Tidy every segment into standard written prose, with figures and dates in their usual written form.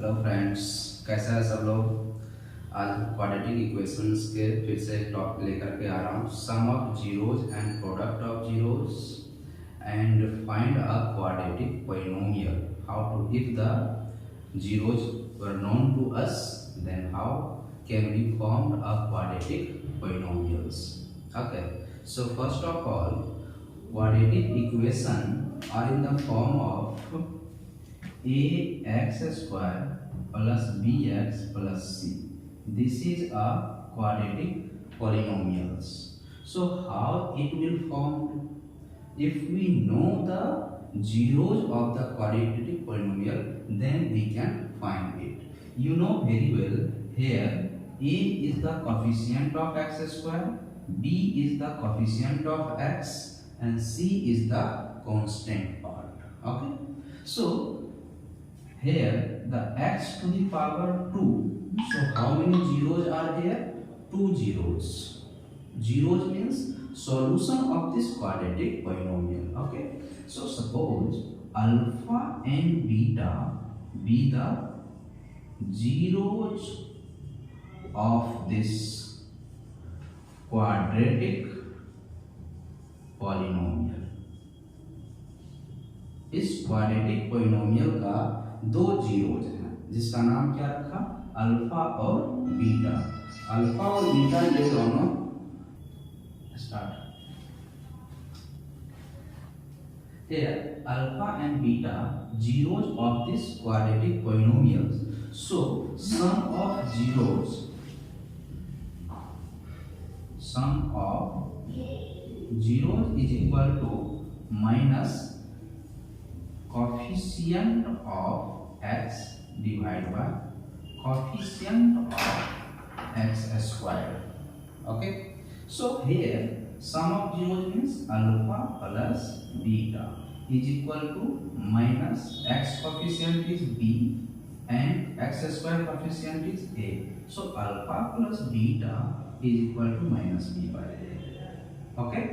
Hello friends, कैसा है सब लोग। आज क्वाड्रेटिक इक्वेशंस के फिर से एक टॉपिक लेकर के आ रहा हूँ। Sum of zeros and product of zeros and find a quadratic polynomial. How to, if the zeros were known to us, then how can we form a quadratic polynomials. Okay, so first of all, quadratic equation are in the form of ax square plus bx plus c. This is a quadratic polynomials. So how it will form? If we know the zeros of the quadratic polynomial, then we can find it. You know very well, here a is the coefficient of x square, b is the coefficient of x, and c is the constant part. Okay, so here the x to the power 2. So how many zeros are there? 2 zeros. Zeros means solution of this quadratic polynomial. Okay, so suppose alpha and beta be the zeros of this quadratic polynomial. इस quadratic polynomial का दो zeros हैं, जिसका नाम क्या रखा? Alpha और beta. Alpha और बीटा ये दोनों start here alpha and beta zeros of this quadratic polynomials. So sum of zeros is equal to minus coefficient of x divided by coefficient of x square. Okay, so here sum of zeros means alpha plus beta is equal to minus x coefficient is b and x square coefficient is a. So alpha plus beta is equal to minus b by a. Okay,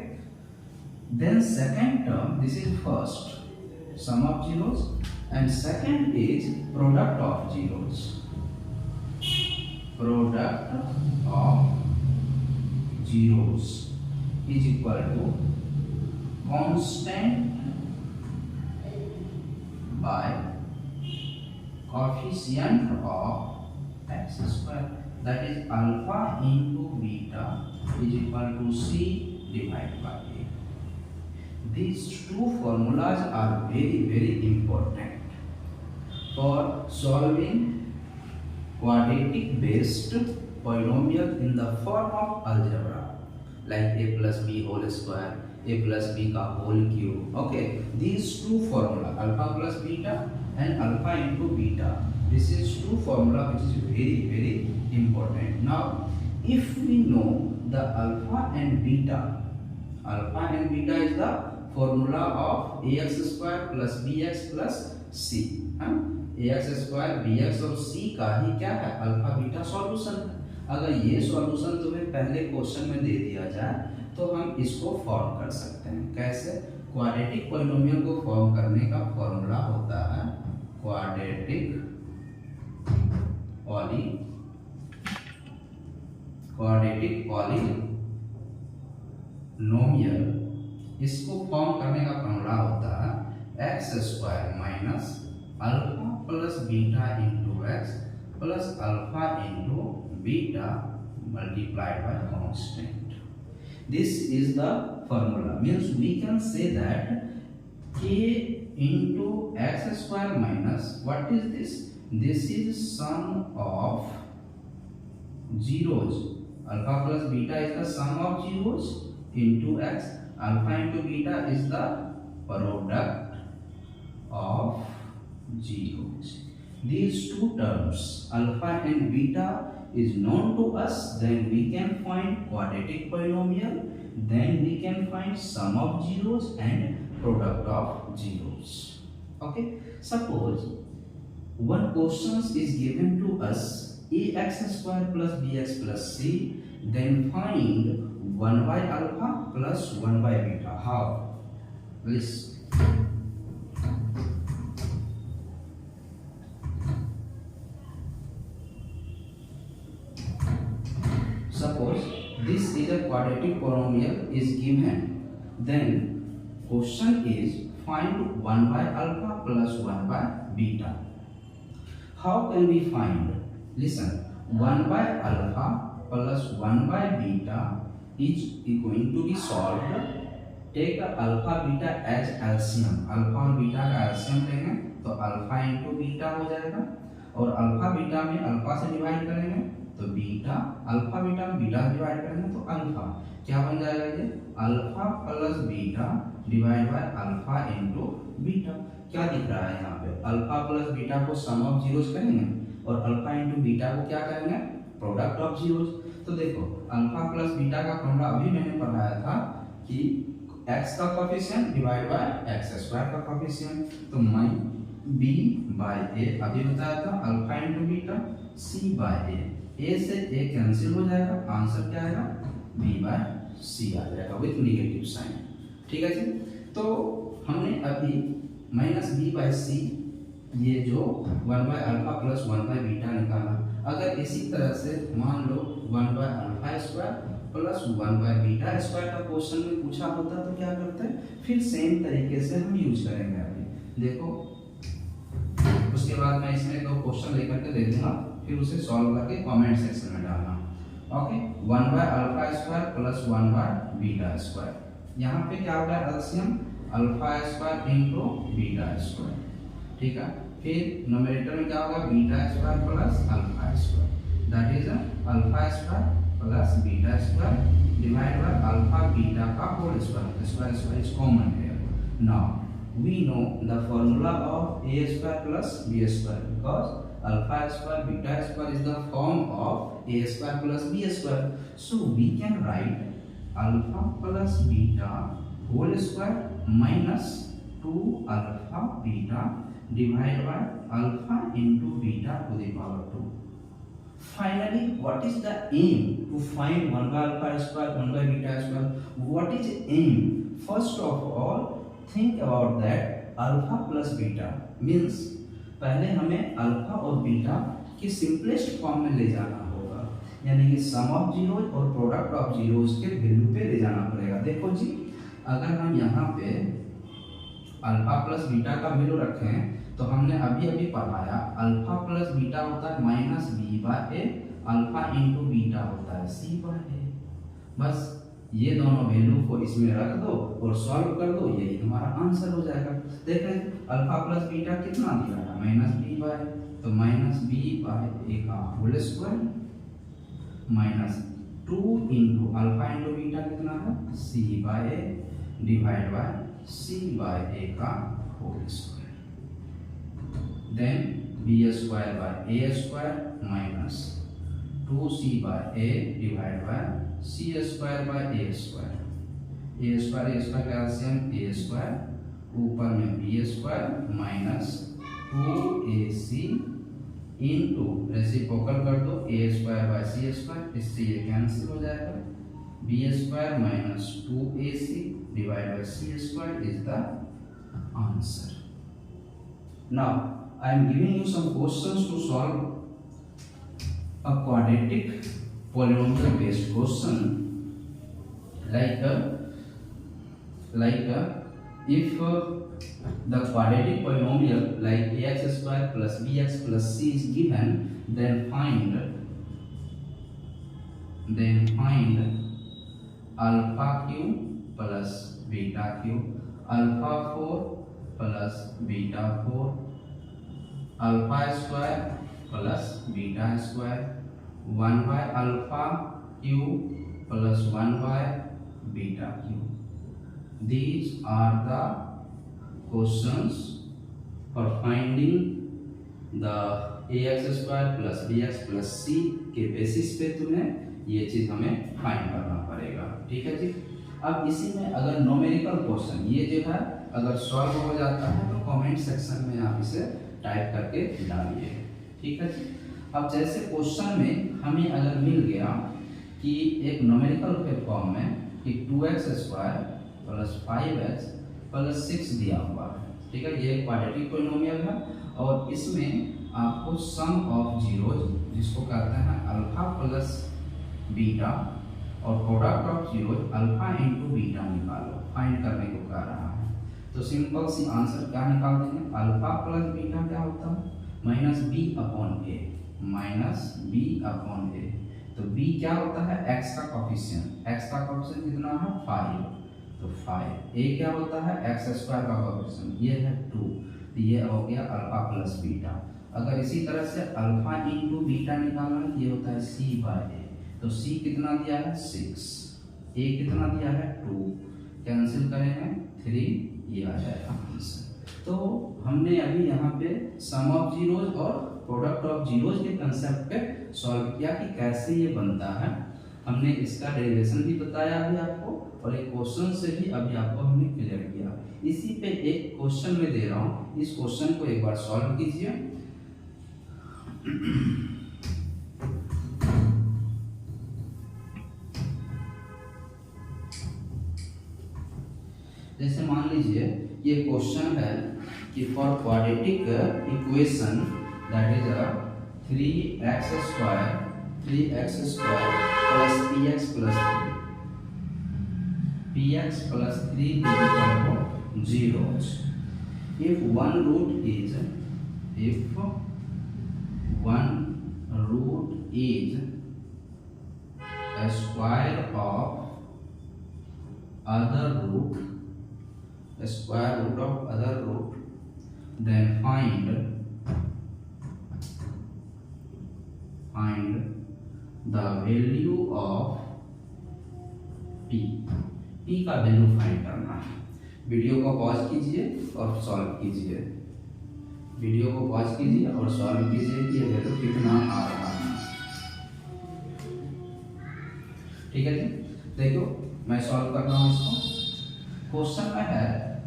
then second term, this is first sum of zeros, and second is product of zeros. Product of zeros is equal to constant by coefficient of x square, that is alpha into beta is equal to c divided by a. These two formulas are very important for solving quadratic based polynomial in the form of algebra, like a plus b whole square, a plus b ka whole cube. Okay, these two formula, alpha plus beta and alpha into beta, this is two formula which is very important. Now if we know the alpha and beta is the formula of ax square plus bx plus c. ax square bx और c का ही क्या है? Alpha beta solution है। अगर ये solution तुम्हें पहले question में दे दिया जाए तो हम इसको फॉर्म कर सकते हैं। कैसे? क्वाड्रेटिक पॉलिनोमियल को फॉर्म करने का फॉर्मूला होता है क्वाड्रेटिक पॉलिनोमियल। इसको फॉर्म करने का फॉर्मूला होता है x square minus alpha plus beta into x plus alpha into beta multiplied by constant. This is the formula. Means we can say that k into x square minus, what is this? This is sum of zeros. Alpha plus beta is the sum of zeros into x. Alpha into beta is the product of zeros. These two terms, alpha and beta, is known to us. Then we can find quadratic polynomial. Then we can find sum of zeros and product of zeros. Okay, suppose one question is given to us ax square plus bx plus c. Then find 1 by alpha plus 1 by beta. How? Listen. this is a quadratic polynomial is given, then question is find 1 by alpha plus 1 by beta. How can we find? Listen, 1 by alpha plus 1 by beta is going to be solved. Take alpha beta as LCM, alpha और beta का LCM लेंगे तो alpha into beta हो जाएगा, और alpha beta में alpha से divide करेंगे तो बीटा, अल्फा बीटा में बीटा डिवाइड करेंगे तो अल्फा, क्या बन जाएगा ये alpha plus beta divide by alpha into beta. क्या दिख रहा है यहाँ पे, अल्फा प्लस बीटा को सम ऑफ जीरोस करेंगे और अल्फा इंटू बीटा को क्या करेंगे प्रोडक्ट ऑफ जीरोस। तो देखो अल्फा प्लस बीटा का फॉर्मूला अभी मैंने पढ़ाया था कि x का coefficient divide by x square का कोफिशिएंट, तो मैं b बाय a अभी बताया था alpha into beta, c by a से a कैंसिल हो जाएगा, आंसर क्या आएगा b बाय c आ जाएगा विथ नेगेटिव साइन। ठीक है जी, तो हमने अभी माइनस b बाय c ये जो 1 by alpha plus 1 by beta निकाला। अगर इसी तरह से मान लो 1 by alpha square plus 1 by beta square का क्वेश्चन में पूछा होता तो क्या करते हैं, फिर सेम तरीके से हम यूज करेंगे। अभी देखो, उसके बाद मैं इसमें दो क्वेश्चन लेकर के दे दूंगा, फिर उसे सॉल्व करके कमेंट सेक्शन में डालना। Okay, 1 by alpha square plus 1 by beta square, यहाँ पे क्या होगा LCM alpha square into beta square. ठीक है, फिर न्यूमरेटर में क्या होगा beta square plus alpha square, that is alpha square plus beta square divide by alpha beta का whole square, square square is common here. Now we know the formula of a square plus b square, because alpha square beta square is the form of a square plus b square, so we can write alpha plus beta whole square minus 2 alpha beta divided by alpha into beta to the power 2. Finally, what is the aim to find 1 by alpha square, 1 by beta square? What is the aim? First of all, think about that alpha plus beta means पहले हमें alpha और beta की simplest form में ले जाना होगा, यानी कि सम ऑफ जीरोज और प्रोडक्ट ऑफ जीरोज के वैल्यू पे ले जाना पड़ेगा। देखो जी, अगर हम यहाँ पे अल्फा प्लस बीटा का वैल्यू रखें तो हमने अभी अभी पढ़ाया अल्फा प्लस बीटा होता है minus B by A, alpha into beta होता है सी बाय ए। बस ये दोनों वैल्यू को इसमें रख दो और सॉल्व कर दो, यही हमारा आंसर हो जाएगा। देख रहे हैं अल्फा प्लस बीटा कितना दिया है माइनस बी बाय, तो माइनस बी बाय ए का whole square minus 2 into alpha into beta कितना है C by A divide by C by A का whole square, then b square by a square minus 2c by a divided by c square by a square, a square का LCM a square, ऊपर में b square minus 2ac into reciprocal कर दो a square by c square, इससे ये cancel हो जाएगा, b square minus 2ac divided by c square is the answer. Now I am giving you some questions to solve a quadratic polynomial based question, like if the quadratic polynomial like ax square plus bx plus c is given, then find alpha q plus beta q, alpha 4 plus beta 4, alpha square plus beta square, 1 by alpha Q plus 1 by beta Q. These are the questions for finding the ax square plus bx plus c के basis पे तुम्हें ये चीज हमें find करना पड़ेगा। ठीक है जी, अब इसी में अगर न्यूमेरिकल क्वेश्चन ये जो है अगर सॉल्व हो जाता है तो कमेंट सेक्शन में आप इसे टाइप करके डालिए। ठीक है जी, अब जैसे क्वेश्चन में हमें अगर मिल गया कि एक न्यूमेरिकल के फॉर्म में कि 2x square plus 5x plus 6 दिया हुआ है। ठीक है, ये क्वाड्रेटिक पॉलिनोमियल है और इसमें आपको सम ऑफ जीरोज जिसको कहते हैं अल्फा प्लस बीटा और product of zeros alpha into beta निकालो, फाइंड करने को कह रहा है। तो सिंपल सी आंसर क्या निकाल देंगे, अल्फा प्लस बीटा क्या होता है, माइनस बी अपॉन ए, माइनस बी अपॉन ए। तो b क्या होता है, x का कोफिशिएंट, x का कोफिशिएंट कितना है 5, तो 5। a क्या होता है x स्क्वायर का कोफिशिएंट, ये है 2, तो ये हो गया अल्फा प्लस बीटा। अगर इसी तरह से अल्फा इंटू बीटा निकालना है, ये होता है c बाय a, तो c कितना दिया है 6, a कितना दिया है 2, कैंसिल करेंगे 3, ये आ जाएगा आंसर। तो हमने अभी यहाँ पे सम ऑफ जीरोज और प्रोडक्ट ऑफ जीरोज के कंसेप्ट पे सॉल्व किया कि कैसे ये बनता है। हमने इसका डेरिवेशन भी बताया अभी आपको, और एक क्वेश्चन से भी अभी आपको हमने क्लियर किया। इसी पे एक क्वेश्चन में दे रहा हूँ, इस क्वेश्चन को एक बार सॉल्व कीजिए। जैसे मान लीजिए ये क्वेश्चन है कि for quadratic equation that is 3x square plus px plus 3 equal 0 if one root is a square of other root, a square root of other root, then find the value of p का value find करना है। Video को pause कीजिए और solve कीजिए, video को pause कीजिए और सॉल्व कीजिए कि ये वैल्यू कितना आ रहा है। ठीक है जी, देखो मैं सॉल्व कर रहा हूँ इसको। क्वेश्चन में है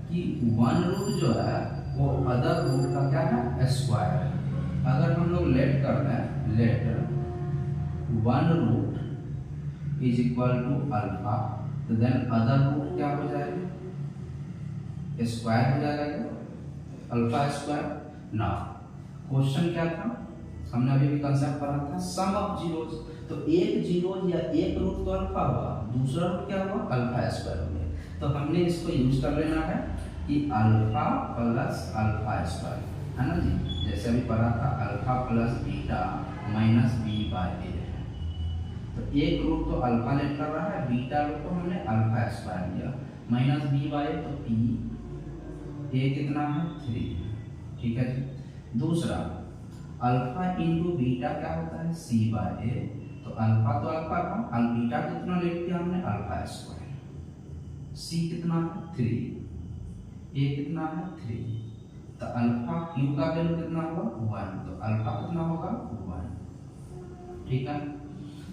कि वन रूट जो है वो अदर रूट का क्या है स्क्वायर है। अगर हम लोग लेट कर रहे हैं, let one root is equal to alpha, तो देन अदर रूट क्या हो जाएगा, स्क्वायर हो जाएगा, अल्फा स्क्वायर। ना क्वेश्चन क्या था, हमने अभी भी कंसेप्ट पढ़ा था सम ऑफ जीरोज। तो एक जीरो या एक रूट तो अल्फा हुआ, दूसरा रूट क्या हुआ अल्फा स्क्वायर हो गया। तो हमने इसको यूज कर लेना है कि अल्फा प्लस अल्फा स्क्वायर, है ना जी। जैसे अभी पढ़ा था alpha plus beta minus B by A. तो एक रूट तो अल्फा लेट कर रहा है, बीटा रूट को हमने अल्फा स्क्वायर लिया, माइनस बी बाय तो पी ए कितना है 3। ठीक है जी। दूसरा अल्फा इंटू बीटा क्या होता है सी बाय ए। तो अल्फा तो अल्फा का, बीटा कितना लेट किया हमने अल्फा स्क्वायर, सी कितना है 3, ए कितना है 3। तो अल्फा क्यू का वैल्यू कितना होगा 1, तो अल्फा कितना होगा 1। ठीक है।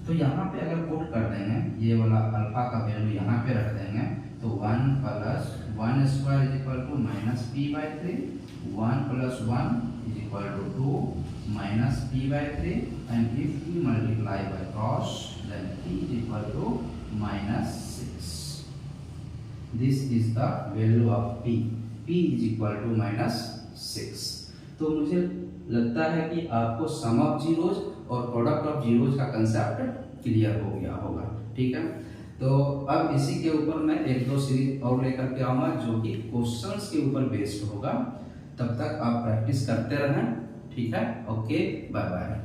तो यहाँ पे अगर पुट कर देंगे, ये वाला अल्फा का वैल्यू यहाँ पे रख देंगे, तो 1 plus 1 square is equal to minus P by 3, 1 plus 1 is equal to 2 minus P by 3, and if we multiply by cos, then p is equal to minus 6. This is the value of p. p is equal to minus 6. तो मुझे लगता है कि आपको सम of zeros और product of zeros का concept clear हो गया होगा। ठीक है। तो अब इसी के ऊपर मैं एक दो सीरीज और लेकर के आऊँगा जो कि क्वेश्चंस के ऊपर बेस्ड होगा। तब तक आप प्रैक्टिस करते रहें। ठीक है, ओके, बाय बाय।